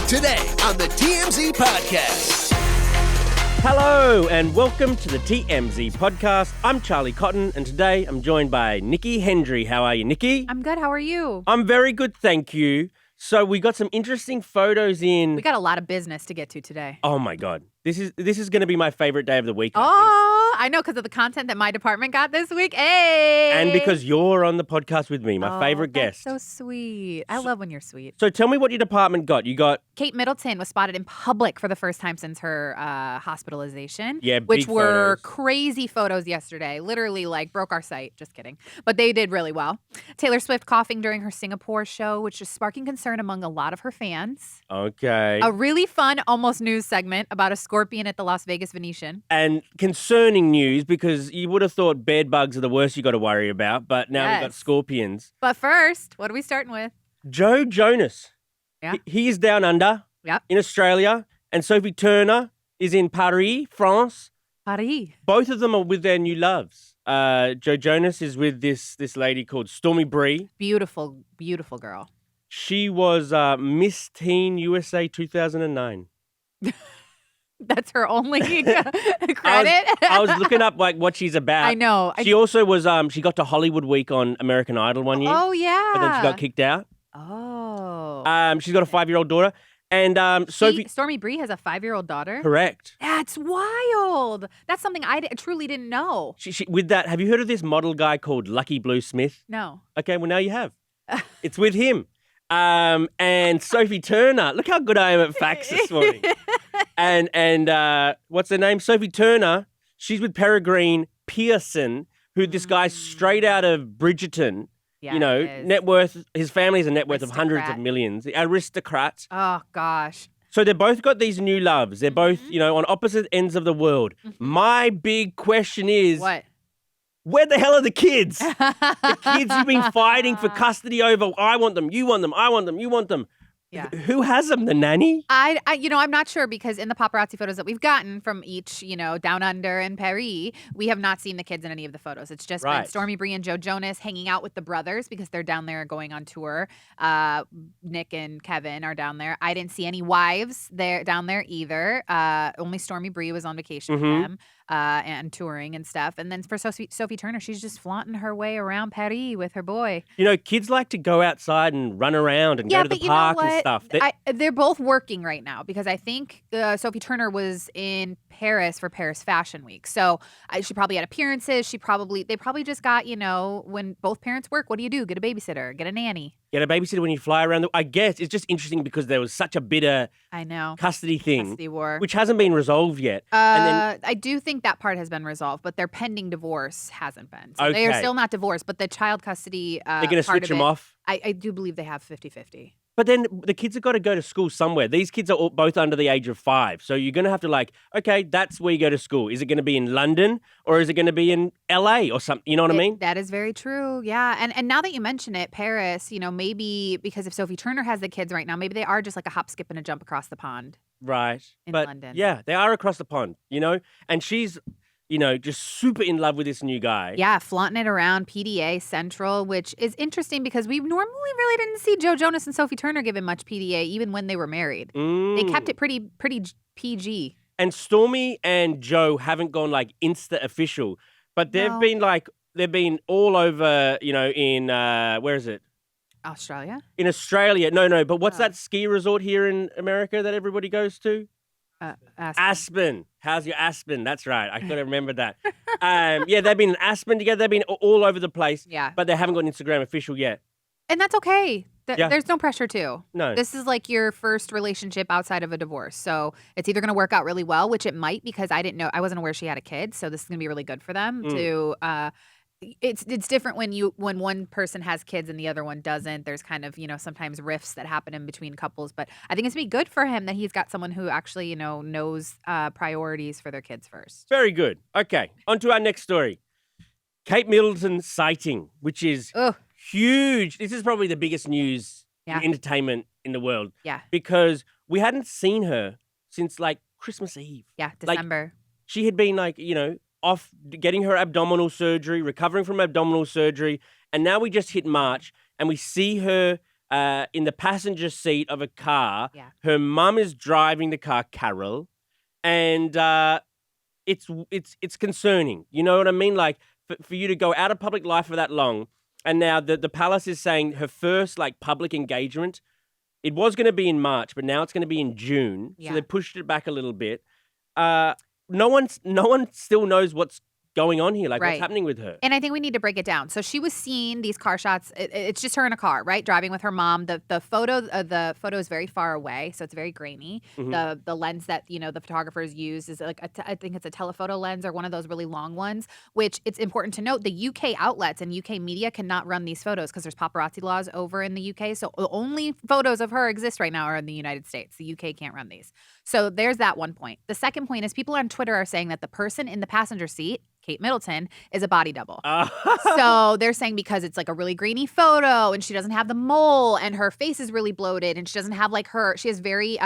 Today on the TMZ Podcast. Hello and welcome to the TMZ Podcast. I'm Charlie Cotton and today I'm joined by Nikki Hendry. How are you, Nikki? I'm good. How are you? I'm very good, thank you. So we got some interesting photos in. We got a lot of business to get to today. Oh my God. This is going to be my favorite day of the week. I know, because of the content that my department got this week. Hey! And because you're on the podcast with me, my favorite guest. That's so sweet. I love when you're sweet. So tell me what your department got. You got... Kate Middleton was spotted in public for the first time since her hospitalization. Yeah, which big were photos. Crazy photos yesterday. Literally, broke our site. Just kidding. But they did really well. Taylor Swift coughing during her Singapore show, which is sparking concern among a lot of her fans. Okay. A really fun, almost news segment about a scorpion at the Las Vegas Venetian. And concerning news, because you would have thought bed bugs are the worst you got to worry about, but now we've got Yes. scorpions. But first, what are we starting with? Joe Jonas. Yeah. He is down under Yep. in Australia, and Sophie Turner is in Paris, France. Paris. Both of them are with their new loves. Joe Jonas is with this lady called Stormi Bree. Beautiful, beautiful girl. She was Miss Teen USA 2009. That's her only credit. I was looking up what she's about. I know. She also was she got to Hollywood Week on American Idol one year. Oh, yeah. But then she got kicked out. Oh. She's got a 5-year-old daughter. And Sophie... Stormi Bree has a 5-year-old daughter? Correct. That's wild. That's something I truly didn't know. She, with that, have you heard of this model guy called Lucky Blue Smith? No. Okay, well, now you have. It's with him. And Sophie Turner. Look how good I am at facts this morning. And what's her name? Sophie Turner. She's with Peregrine Pearson, who this guy's straight out of Bridgerton. Yeah, You know, it is. net worth, his family has a net worth of hundreds of Aristocrat. millions. Aristocrats. Oh, gosh. So they've both got these new loves. They're both, on opposite ends of the world. My big question is, What? where the hell are the kids? The kids you've been fighting for custody over. I want them, you want them, I want them, you want them. Yeah. Who has them? The nanny? I'm not sure, because in the paparazzi photos that we've gotten from each, down under and Paris, we have not seen the kids in any of the photos. It's just Right. been Stormi Bree and Joe Jonas hanging out with the brothers because they're down there going on tour. Nick and Kevin are down there. I didn't see any wives there down there either. Only Stormi Bree was on vacation with them and touring and stuff. And then for Sophie Turner, she's just flaunting her way around Paris with her boy. Kids like to go outside and run around and go to the but you know park and what? stuff. They're both working right now, because I think Sophie Turner was in Paris for Paris Fashion Week. So she probably had appearances. They probably just got, when both parents work, what do you do? Get a babysitter, get a nanny. Get a babysitter when you fly around. I guess it's just interesting because there was such a bitter I know. custody thing, Custody war. which hasn't been resolved yet. And then I do think that part has been resolved, but their pending divorce hasn't been. So they are Okay. still not divorced, but the child custody they're going to part switch of them it, off. I do believe they have 50-50. But then the kids have got to go to school somewhere. These kids are both under the age of 5. So you're going to have to okay, that's where you go to school. Is it going to be in London or is it going to be in LA or something? You know what I mean? That is very true. Yeah. And now that you mention it, Paris, maybe because if Sophie Turner has the kids right now, maybe they are just like a hop, skip, and a jump across the pond. Right. In but London. yeah, they are across the pond, and she's, just super in love with this new guy. Yeah, flaunting it around PDA Central, which is interesting because we normally really didn't see Joe Jonas and Sophie Turner given much PDA, even when they were married. They kept it pretty PG. And Stormi and Joe haven't gone Insta official, but they've No. they've been all over, in where is it? Australia? In Australia. No, but what's that ski resort here in America that everybody goes to? Aspen. How's your Aspen? That's right. I gotta remember that. Yeah, they've been in Aspen together. They've been all over the place. Yeah. But they haven't got Instagram official yet. And that's okay. Yeah. There's no pressure to. No. This is like your first relationship outside of a divorce. So it's either going to work out really well, which it might, because I wasn't aware she had a kid. So this is going to be really good for them to, it's different when one person has kids and the other one doesn't. There's kind of, sometimes rifts that happen in between couples, but I think it's going to be good for him that he's got someone who actually, knows priorities for their kids first. Very good. Okay. On to our next story. Kate Middleton sighting, which is huge. This is probably the biggest news in entertainment in the world. Yeah. Because we hadn't seen her since Christmas Eve. Yeah, December. She had been off getting her abdominal surgery, recovering from abdominal surgery, and now we just hit March and we see her in the passenger seat of a car. Yeah. Her mum is driving the car, Carol, and it's concerning. You know what I mean? Like for you to go out of public life for that long, and now the palace is saying her first like public engagement. It was going to be in March, but now it's going to be in June. Yeah. So they pushed it back a little bit. No one still knows what's going on here, like what's happening with her. And I think we need to break it down. So she was seeing these car shots. It's just her in a car, right, driving with her mom. The photo is very far away, so it's very grainy. Mm-hmm. The lens that the photographers use is like I think it's a telephoto lens or one of those really long ones. Which it's important to note the UK outlets and UK media cannot run these photos because there's paparazzi laws over in the UK. So the only photos of her exist right now are in the United States. The UK can't run these. So there's that one point. The second point is people on Twitter are saying that the person in the passenger seat, Kate Middleton, is a body double. So they're saying because it's like a really grainy photo and she doesn't have the mole and her face is really bloated and she doesn't have she has very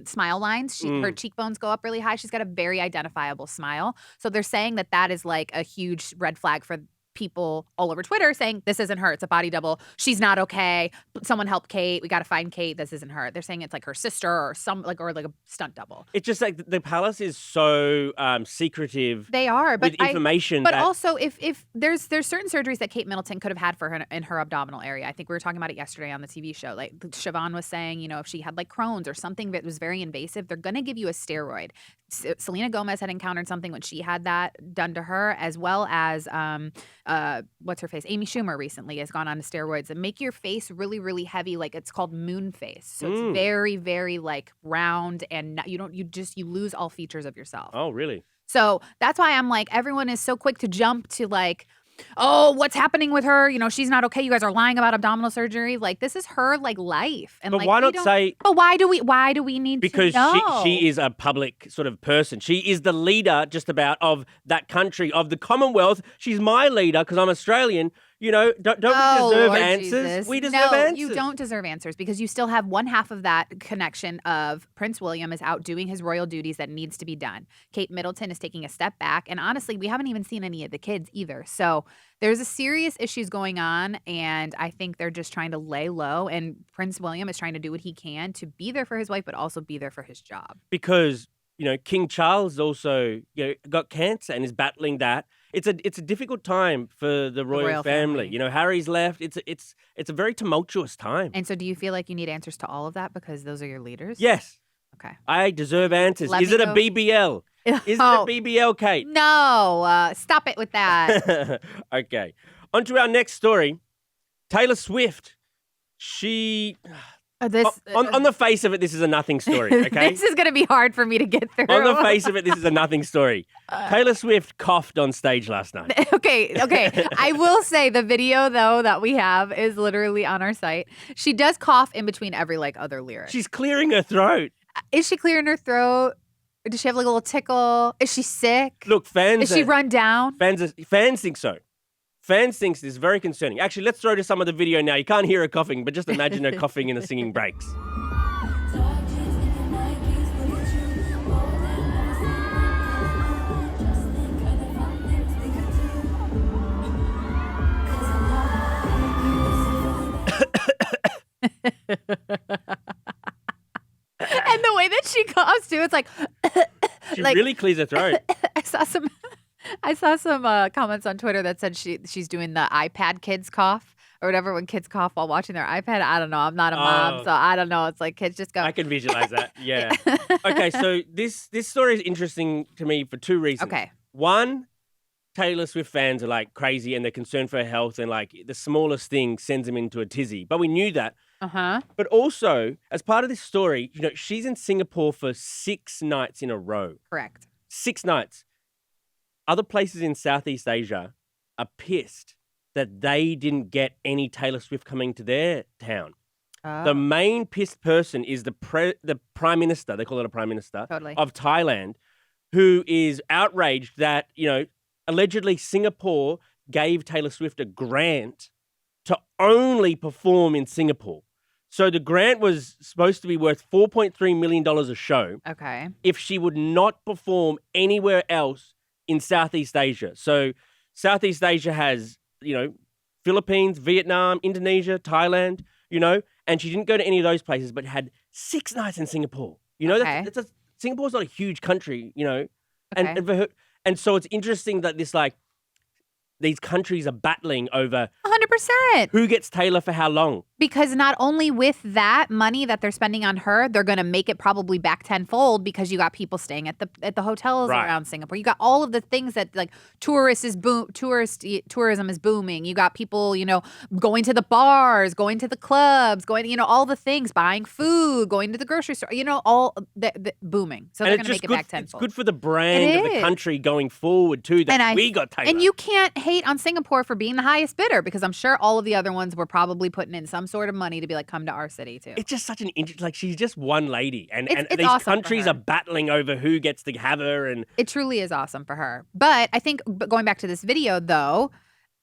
smile lines. Her cheekbones go up really high. She's got a very identifiable smile. So they're saying that is like a huge red flag for people all over Twitter saying this isn't her. It's a body double. She's not okay. Someone help Kate. We got to find Kate. This isn't her. They're saying it's like her sister or or like a stunt double. It's just like the palace is so secretive. They are, but with information. But also, if there's certain surgeries that Kate Middleton could have had for her in her abdominal area. I think we were talking about it yesterday on the TV show. Like Siobhan was saying, if she had like Crohn's or something that was very invasive, they're going to give you a steroid. Selena Gomez had encountered something when she had that done to her, as well as what's her face? Amy Schumer recently has gone on to steroids and make your face really, really heavy. Like it's called moon face. So it's very, very like round and you lose all features of yourself. Oh, really? So that's why I'm like, everyone is so quick to jump to like, oh, what's happening with her? She's not okay. You guys are lying about abdominal surgery. Like this is her like life. And but like, why not say? But why do we need because to know? she is a public sort of person. She is the leader just about of that country, of the Commonwealth. She's my leader because I'm Australian. Don't we deserve Lord answers? Jesus. We deserve answers. You don't deserve answers because you still have one half of that connection of Prince William is out doing his royal duties that needs to be done. Kate Middleton is taking a step back. And honestly, we haven't even seen any of the kids either. So there's a serious issues going on. And I think they're just trying to lay low. And Prince William is trying to do what he can to be there for his wife, but also be there for his job. Because, King Charles also got cancer and is battling that. It's a difficult time for the royal family. Harry's left. It's a very tumultuous time. And so do you feel like you need answers to all of that because those are your leaders? Yes. Okay. I deserve answers. Is it a BBL? Is it a BBL, Kate? No. Stop it with that. Okay. On to our next story. Taylor Swift. She... on the face of it, this is a nothing story, okay? This is going to be hard for me to get through. On the face of it, this is a nothing story. Taylor Swift coughed on stage last night. Okay. I will say the video, though, that we have is literally on our site. She does cough in between every, other lyric. She's clearing her throat. Is she clearing her throat? Does she have, a little tickle? Is she sick? Look, fans... Is she run down? Fans think so. Fans think this is very concerning. Actually, let's throw to some of the video now. You can't hear her coughing, but just imagine her coughing in the singing breaks. And the way that she coughs, too, it's like... She really clears her throat. I saw some comments on Twitter that said she's doing the iPad kids cough or whatever when kids cough while watching their iPad. I don't know. I'm not a mom, so I don't know. It's like kids just go. I can visualize that. Yeah. Okay, so this story is interesting to me for two reasons. Okay. One, Taylor Swift fans are like crazy and they're concerned for her health and like the smallest thing sends them into a tizzy. But we knew that. Uh-huh. But also, as part of this story, she's in Singapore for 6 nights in a row. Correct. 6 nights. Other places in Southeast Asia are pissed that they didn't get any Taylor Swift coming to their town. Oh. The main pissed person is the prime minister, they call it a prime minister, of Thailand, who is outraged that, allegedly Singapore gave Taylor Swift a grant to only perform in Singapore. So the grant was supposed to be worth $4.3 million a show. Okay. If she would not perform anywhere else in Southeast Asia. So Southeast Asia has, Philippines, Vietnam, Indonesia, Thailand, and she didn't go to any of those places, but had 6 nights in Singapore. You know, Okay. Singapore's not a huge country, you know, Okay. and for her, and so it's interesting that these countries are battling over 100%. who gets Taylor for how long. Because not only with that money that they're spending on her, they're going to make it probably back tenfold because you got people staying at the hotels around Singapore. You got all of the things that like tourism is booming. You got people, you know, going to the bars, going to the clubs, going, you know, all the things, buying food, going to the grocery store, you know, all the booming. So they're going to make it back tenfold. It's good for the brand of the country going forward too. We got Taylor. And you can't hate on Singapore for being the highest bidder because I'm sure all of the other ones were probably putting in some sort of money to be like, come to our city too. It's just such an like she's just one lady, and these awesome countries are battling over who gets to have her, and it truly is awesome for her. But I think going back to this video though,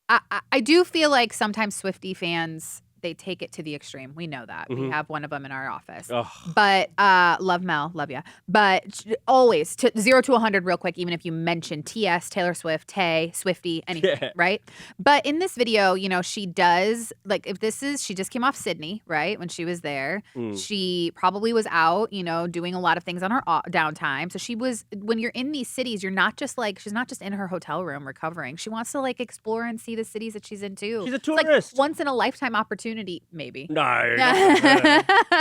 I do feel like sometimes Swiftie fans, they take it to the extreme. We know that. We have one of them in our office. Ugh. But love Mel, love ya. But always 0 to 100 real quick, even if you mention TS, Taylor Swift, Tay, Swiftie, anything, right? But in this video, you know, she does, like she just came off Sydney, right? When she was there. She probably was out, you know, doing a lot of things on her downtime. So she was, when you're in these cities, you're not just like, she's not just in her hotel room recovering. She wants to like explore and see the cities that she's in too. She's a tourist. It's like once in a lifetime opportunity. Maybe. No.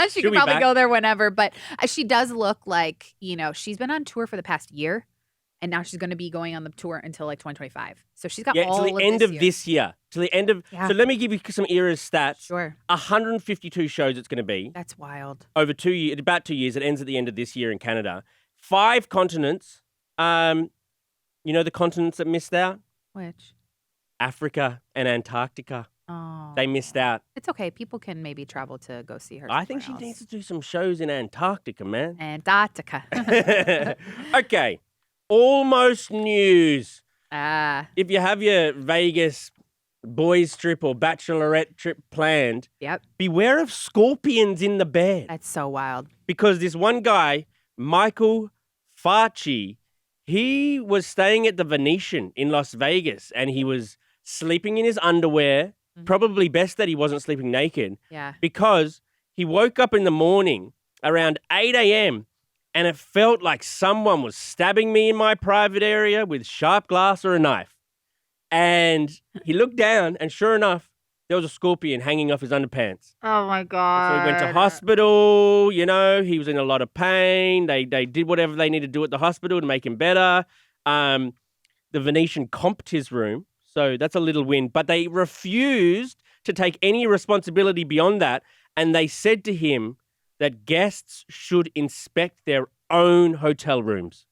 She could probably go there whenever, but she does look like, you know, she's been on tour for the past year, and now she's going to be going on the tour until like 2025. So she's got all till the end of this year. Till the end of. Yeah. So let me give you some era's stats. Sure. 152 shows it's going to be. That's wild. Over 2 years, about 2 years. It ends at the end of this year in Canada. 5 continents. You know the continents that missed out? Which? Africa and Antarctica. Oh. They missed out. It's okay. People can maybe travel to go see her. I think she needs to do some shows in Antarctica, man. Antarctica. Okay. Almost news. If you have your Vegas boys trip or bachelorette trip planned, beware of scorpions in the bed. That's so wild. Because this one guy, Michael Facci, he was staying at the Venetian in Las Vegas, and he was sleeping in his underwear. Probably best that he wasn't sleeping naked. Yeah. Because he woke up in the morning around 8 a.m. and it felt like someone was stabbing me in my private area with sharp glass or a knife. And he looked down, and sure enough, there was a scorpion hanging off his underpants. Oh, my God. So he went to hospital, you know, he was in a lot of pain. They did whatever they needed to do at the hospital to make him better. The Venetian comped his room. So that's a little win. But they refused to take any responsibility beyond that. And they said to him that guests should inspect their own hotel rooms.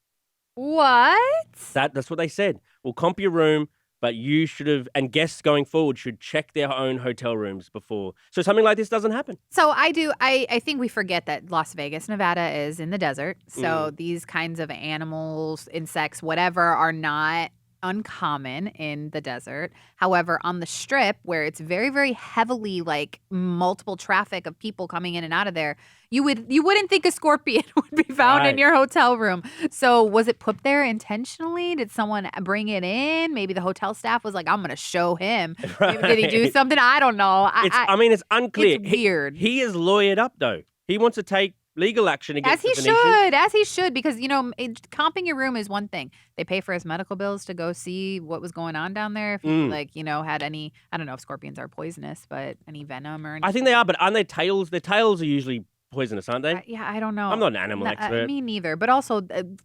What? That's what they said. We'll comp your room, but you should have, and guests going forward should check their own hotel rooms before. So something like this doesn't happen. So I think we forget that Las Vegas, Nevada is in the desert. So these kinds of animals, insects, whatever, are not uncommon in the desert. However, on the Strip, where it's very, very heavily like multiple traffic of people coming in and out of there, you wouldn't think a scorpion would be found in your hotel room. So was it put there intentionally? Did someone bring it in? Maybe the hotel staff was like, I'm going to show him. Maybe, did he do something? I don't know. It's unclear. It's weird. He is lawyered up though. He wants to take legal action against the Venetian. As he should, because, you know, comping your room is one thing. They pay for his medical bills to go see what was going on down there. If he, like, you know, had any, I don't know if scorpions are poisonous, but any venom or anything. I think they are, but aren't their tails? Their tails are usually poisonous, aren't they? I don't know. I'm not an animal expert. Me neither. But also,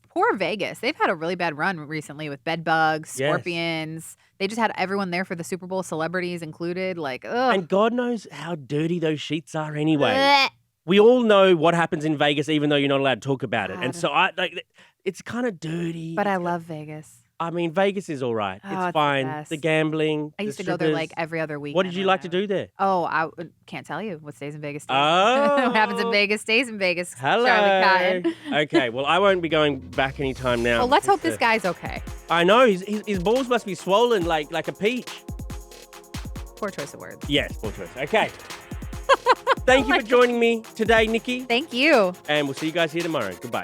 poor Vegas. They've had a really bad run recently with bed bugs, scorpions. They just had everyone there for the Super Bowl, celebrities included. Like, ugh. And God knows how dirty those sheets are anyway. Blech. We all know what happens in Vegas, even though you're not allowed to talk about it. And so it's kind of dirty. But I love Vegas. I mean, Vegas is all right. Oh, it's fine. The gambling. I used to go there like every other week. What did you like to do there? Oh, I can't tell you what stays in Vegas. Oh. What happens in Vegas stays in Vegas. Hello. Charlie Cotton. Okay, well, I won't be going back anytime now. Well, let's hope this guy's okay. I know. His balls must be swollen like a peach. Poor choice of words. Yes, poor choice. Okay. Thank you for joining me today, Nikki. Thank you. And we'll see you guys here tomorrow. Goodbye.